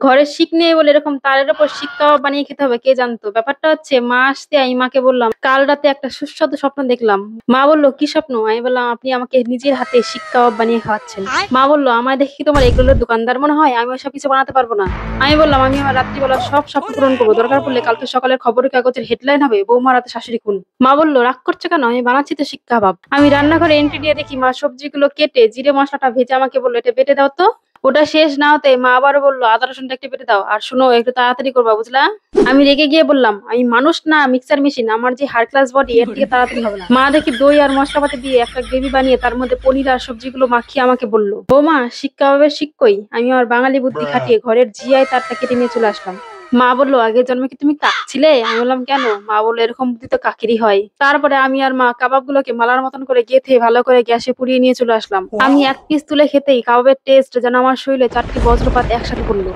ঘরে শিক নেই বলে এরকম তারের উপর শিক কাবাব বানিয়ে খেতে হবে কে জানতো। ব্যাপারটা হচ্ছে মা আসতে আমি মাকে বললাম কাল রাতে একটা সুস্বাদু স্বপ্ন দেখলাম। মা বললো কি স্বপ্ন? আমি বললাম আপনি আমাকে নিজের হাতে শিক কাবাব বানিয়ে খাওয়াচ্ছেন। মা বললো আমায় দেখি কি তোমার এগুলোর দোকানদার মনে হয়, আমি ওসব কিছু বানাতে পারবো না। আমি বললাম আমি আমার রাত্রিবেলা সব স্বপ্ন পূরণ করবো, দরকার পড়লে কালকে সকালের খবরের কাগজের হেডলাইন হবে বৌমা রাতে শাশুড়ি খুন। মা বললো রাগ করছো কেন, আমি বানাচ্ছি তো শিক কাবাব। আমি রান্নাঘরে এন্ট্রি দিয়ে দেখি মা সবজিগুলো কেটে জিরে মশলাটা ভেজে আমাকে বললো এটা বেটে দাও তো। ওটা শেষ না হতে মা আবারও বললো আদা রসুনটা একটু বেটে দাও, আর শুনো একটু তাড়াতাড়ি করবা বুঝলা। আমি রেগে গিয়ে বললাম আমি মানুষ না মিক্সার মেশিন, আমার যে হাই ক্লাস বডি এর থেকে তাড়াতাড়ি হবে না। মা দেখি দই আর মশলাপাতি দিয়ে একটা গ্রেভি বানিয়ে তার মধ্যে পনির আর সবজিগুলো মাখিয়ে আমাকে বললো বৌমা শিক কাবাবের শিক কই। আমি আমার বাঙালি বুদ্ধি খাটিয়ে ঘরের জিআই তারটা কেটে নিয়ে চলে আসলাম। মা বললো আগের জন্মে কি তুমি কাক ছিলে? আমি বললাম কেন? মা বললো এরকম বুদ্ধি তো কাকেরই হয়। তারপরে আমি আর মা কাবাব গুলোকে মালার মতন করে গেথে ভালো করে গ্যাসে পুড়িয়ে নিয়ে চলে আসলাম। আমি এক পিস তুলে খেতেই কাবাবের টেস্ট যেন আমার শরীরে 4টি বজ্রপাত একসাথে পড়লো।